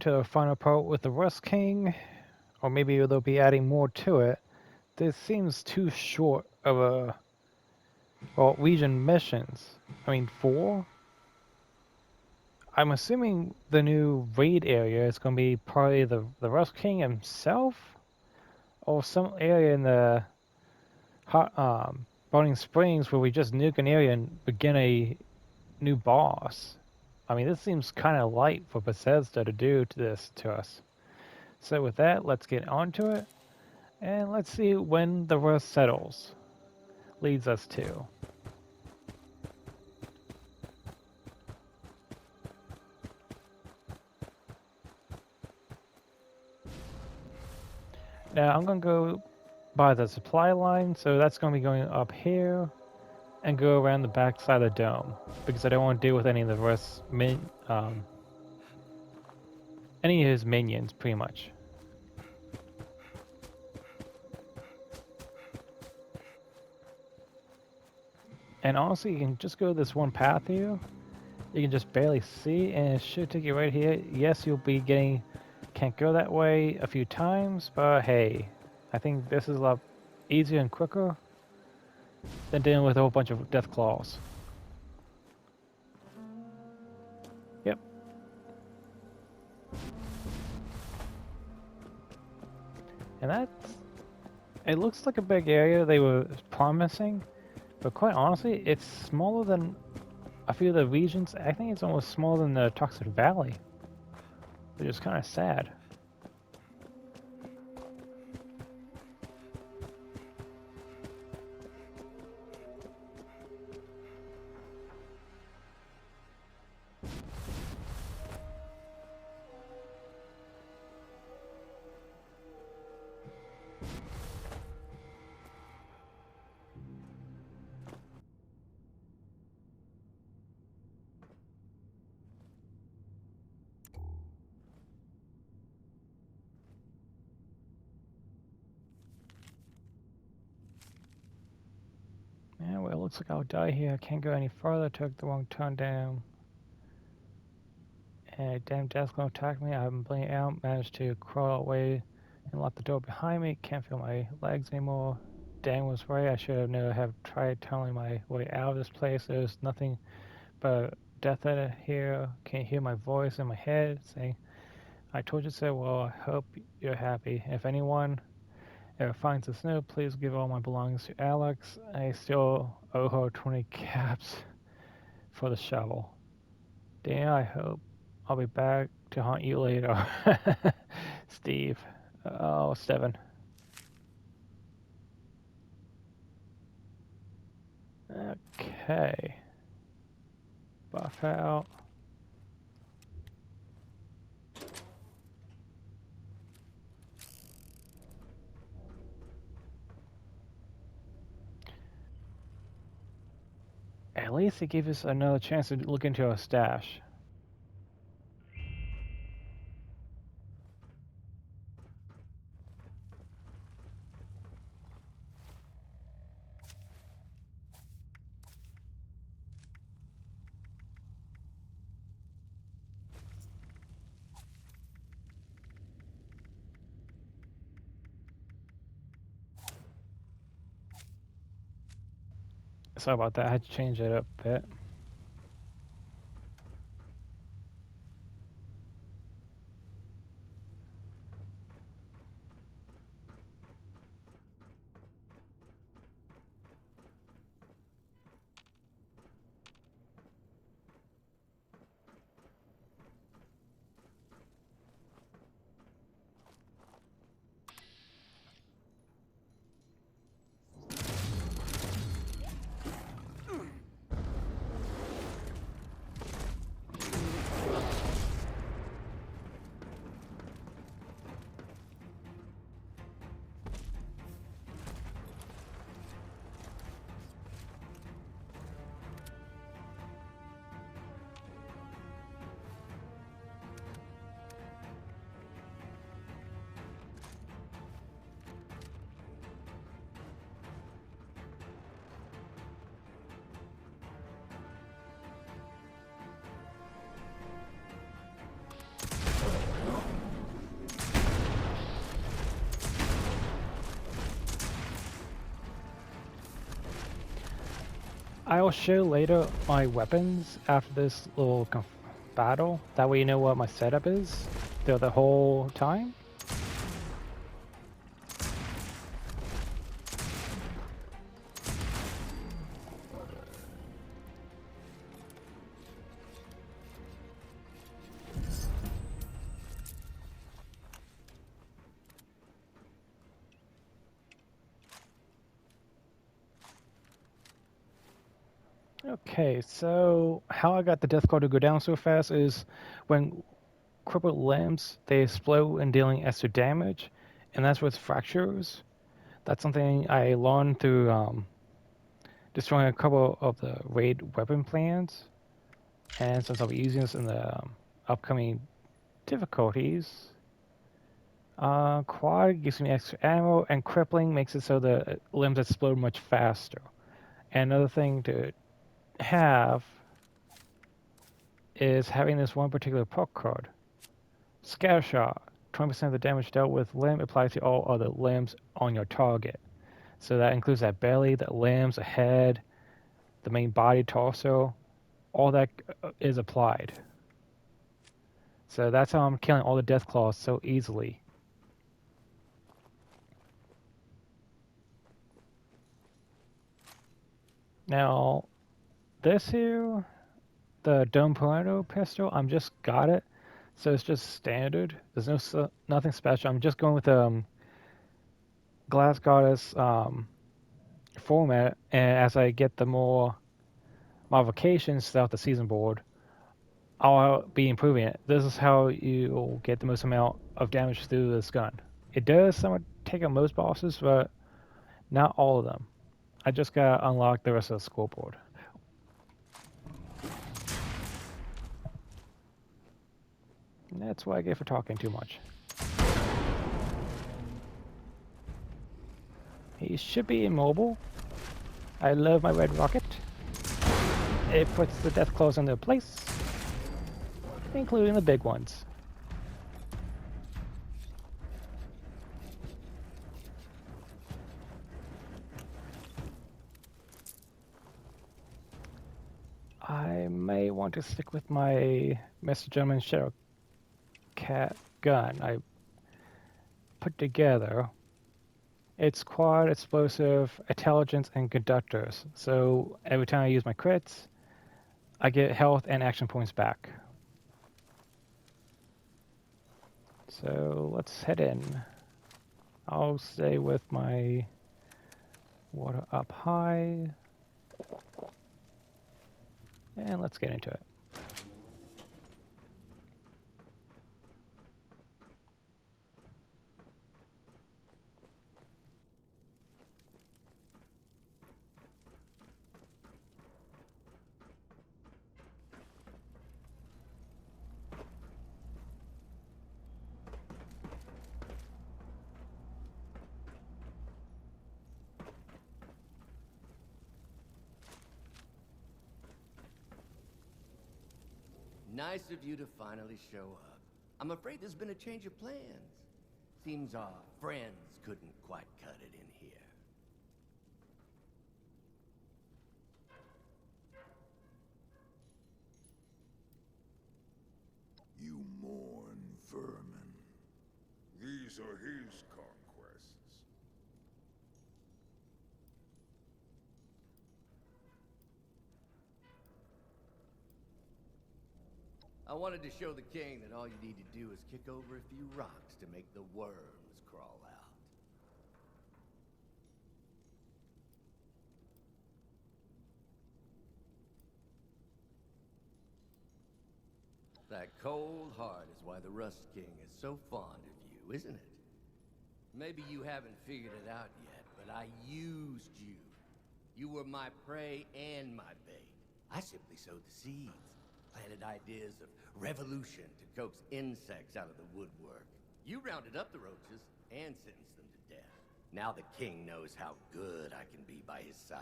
to the final part with the Rust King, or maybe they'll be adding more to it. This seems too short of a, well, region missions. I mean, 4? I'm assuming the new raid area is going to be probably the Rust King himself, or some area in the hot, Burning Springs where we just nuke an area and begin a new boss. I mean, this seems kind of light for Bethesda to do to this to us. So with that, let's get onto it, and let's see when the rust settles. Leads us to. Now I'm gonna go by the supply line, so that's gonna be going up here, and go around the back side of the dome, because I don't want to deal with any of the rust any of his minions, pretty much. And honestly, you can just go this one path here. You can just barely see, and it should take you right here. Yes, you'll be getting, can't go that way a few times, but hey, I think this is a lot easier and quicker than dealing with a whole bunch of Deathclaws. Yep. And that's, it looks like a big area they were promising, but quite honestly, it's smaller than a few of the regions. I think it's almost smaller than the Toxic Valley, which is kind of sad. Yeah, well, it looks like I'll die here. I can't go any further. Took the wrong turn down. And a damn Deathclaw attacked me. I'm bleeding out. Managed to crawl away and lock the door behind me. Can't feel my legs anymore. Dan was right. I should have never have tried tunneling my way out of this place. There's nothing but death out here. Can't hear my voice in my head saying, "I told you so." Well, I hope you're happy. If anyone ever finds the snow, please give all my belongings to Alex. I still owe her 20 caps for the shovel. Dan, I hope I'll be back to haunt you later. Steve. Oh, Steven. Okay. Buff out. At least it gave us another chance to look into our stash. Sorry about that, I had to change it up a bit. I'll show later my weapons after this little battle. That way you know what my setup is throughout the whole time. Okay, so how I got the Deathclaw to go down so fast is when crippled limbs, they explode and dealing extra damage, and that's with fractures. That's something I learned through destroying a couple of the raid weapon plans, and since I'll be using this in the upcoming difficulties, quad gives me extra ammo, and crippling makes it so the limbs explode much faster. And another thing to have is having this one particular perk card. Scattershot. 20% of the damage dealt with limb applies to all other limbs on your target. So that includes that belly, the limbs, the head, the main body, torso. All that is applied. So that's how I'm killing all the Deathclaws so easily. Now, this here, the Dome Tornado pistol, I'm just got it. So it's just standard. There's nothing special. I'm just going with Glass Goddess format, and as I get the more modifications throughout the season board, I'll be improving it. This is how you'll get the most amount of damage through this gun. It does somewhat take on most bosses, but not all of them. I just gotta unlock the rest of the scoreboard. And that's what I get for talking too much. He should be immobile. I love my red rocket. It puts the Deathclaws in their place, including the big ones. I may want to stick with my Mr. Gentleman Shadow Cat gun I put together. It's quad, explosive, intelligence, and conductors. So every time I use my crits, I get health and action points back. So let's head in. I'll stay with my water up high. And let's get into it. Nice of you to finally show up. I'm afraid there's been a change of plans. Seems our friends couldn't quite cut it in here. You mourn vermin. These are his conquests. I wanted to show the king that all you need to do is kick over a few rocks to make the worms crawl out. That cold heart is why the Rust King is so fond of you, isn't it? Maybe you haven't figured it out yet, but I used you. You were my prey and my bait. I simply sowed the seeds, planted ideas of revolution to coax insects out of the woodwork. You rounded up the roaches and sentenced them to death. Now the king knows how good I can be by his side.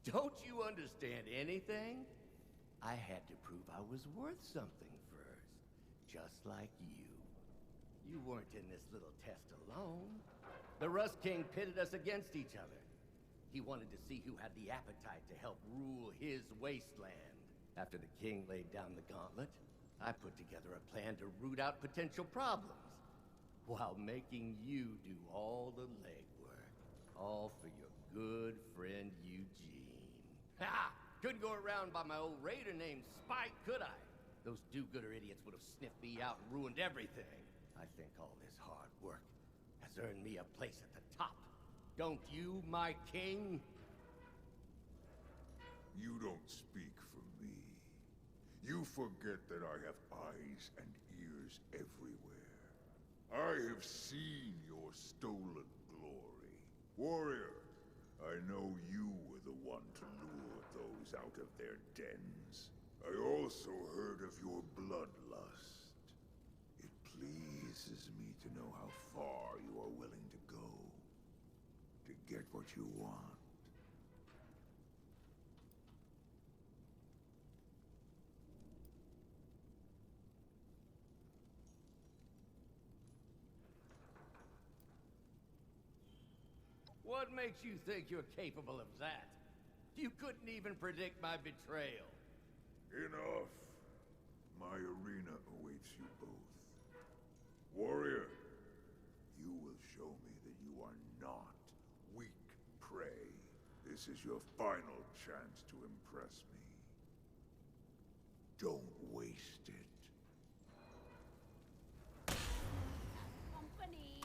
Don't you understand anything? I had to prove I was worth something first, just like you. You weren't in this little test alone. The Rust King pitted us against each other. He wanted to see who had the appetite to help rule his wasteland. After the king laid down the gauntlet, I put together a plan to root out potential problems, while making you do all the legwork. All for your good friend Eugene. Ha! Couldn't go around by my old raider named Spike, could I? Those do-gooder idiots would have sniffed me out and ruined everything. I think all this hard work has earned me a place at the top. Don't you, my king? You don't speak for me. You forget that I have eyes and ears everywhere. I have seen your stolen glory. Warrior, I know you were the one to lure those out of their dens. I also heard of your bloodlust. It pleases me to know how far you are willing to go to get what you want. What makes you think you're capable of that? You couldn't even predict my betrayal. Enough. My arena awaits you both. Warrior, you will show me that you are not weak prey. This is your final chance to impress me. Don't waste it. Company.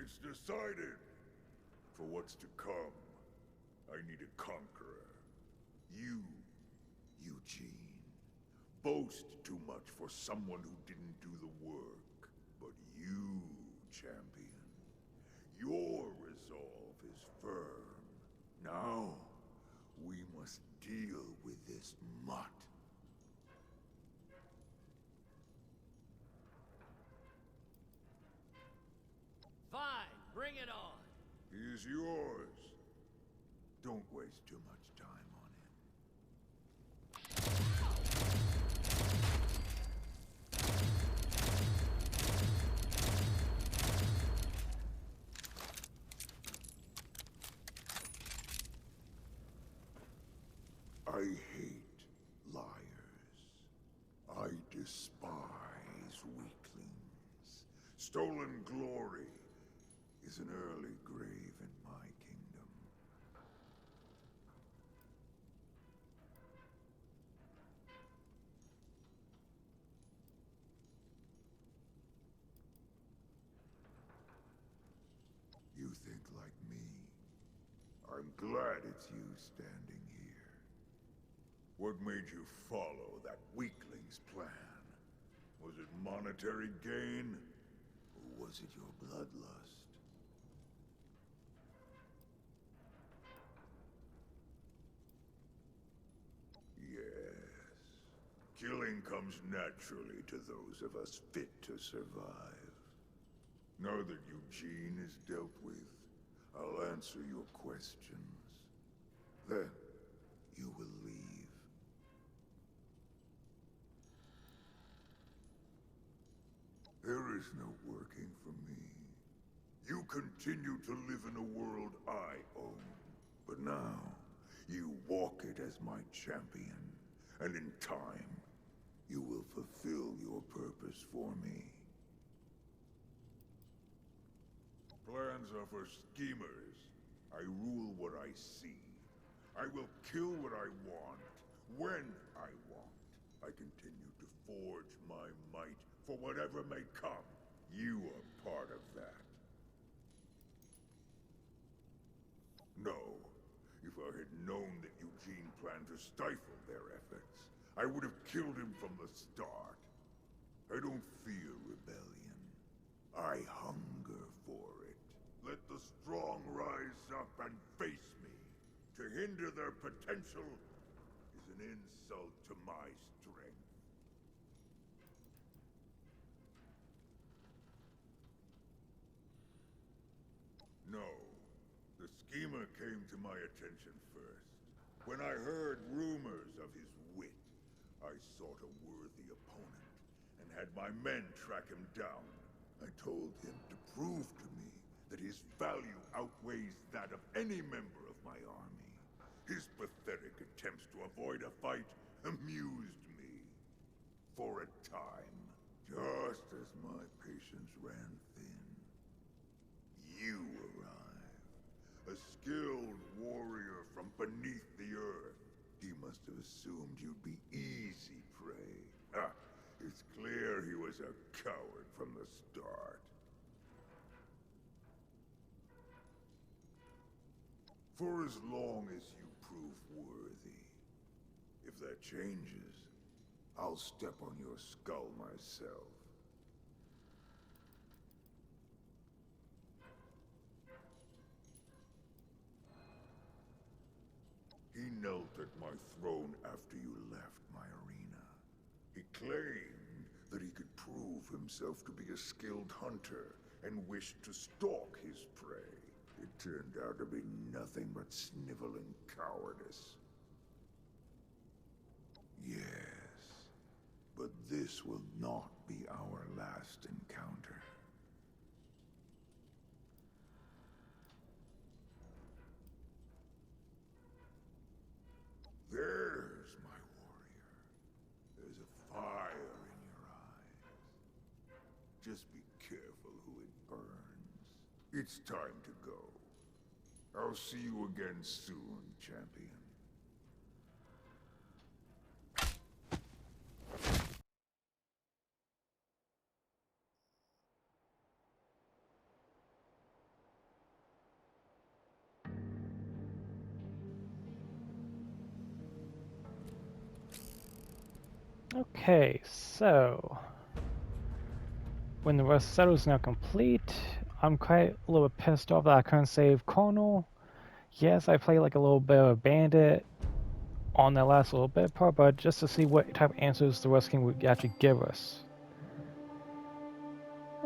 It's decided. For what's to come, I need a conqueror. You, Eugene. Boast too much for someone who didn't do the work. But you, champion, your resolve is firm. Now, we must deal with this mutt. Fine, bring it on. He is yours. Don't waste too much time on him. I hate liars. I despise weaklings. Stolen glory is an early grave in my kingdom. You think like me. I'm glad it's you standing here. What made you follow that weakling's plan? Was it monetary gain? Or was it your bloodlust? Yes. Killing comes naturally to those of us fit to survive. Now that Eugene is dealt with, I'll answer your questions. Then, you will leave. There is no working for me. You continue to live in a world I own. But now, you walk it as my champion. And in time, you will fulfill your purpose for me. Plans are for schemers. I rule what I see. I will kill what I want, when I want. I continue to forge my might for whatever may come. You are part of that. No. If I had known that Eugene planned to stifle their efforts, I would have killed him from the start. I don't fear rebellion. I hunger for it. Let the strong rise up and face me. To hinder their potential is an insult to my strength. No. The schemer came to my attention first. When I heard rumors of his wit, I sought a worthy opponent and had my men track him down. I told him to prove to me that his value outweighs that of any member of my army. His pathetic attempts to avoid a fight amused me. For a time, just as my patience ran thin, you arrived. A skilled warrior from beneath the earth. He must have assumed you'd be easy prey. Ah, it's clear he was a coward from the start. For as long as you prove worthy. If that changes, I'll step on your skull myself. He knelt at my throne after you left my arena. He claimed that he could prove himself to be a skilled hunter and wished to stalk his prey. It turned out to be nothing but sniveling cowardice. Yes, but this will not be our last encounter. There's my warrior. There's a fire in your eyes. Just be careful who it burns. It's time to go. I'll see you again soon, champion. Okay, so when the recital is now complete, I'm quite a little bit pissed off that I couldn't save Colonel. Yes, I played like a little bit of a bandit on that last little bit part, but just to see what type of answers the West King would actually give us.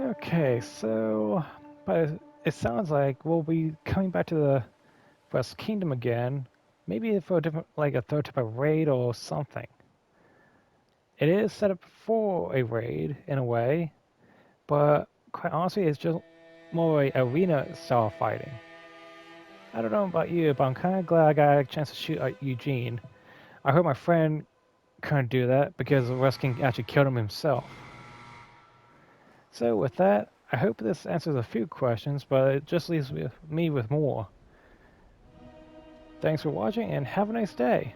Okay, so but it sounds like we'll be coming back to the West Kingdom again, maybe for a different, like a third type of raid or something. It is set up for a raid in a way, but quite honestly, it's just more a arena style fighting. I don't know about you, but I'm kind of glad I got a chance to shoot at Eugene. I heard my friend couldn't do that because the West King actually killed him himself. So with that, I hope this answers a few questions, but it just leaves me with more. Thanks for watching and have a nice day.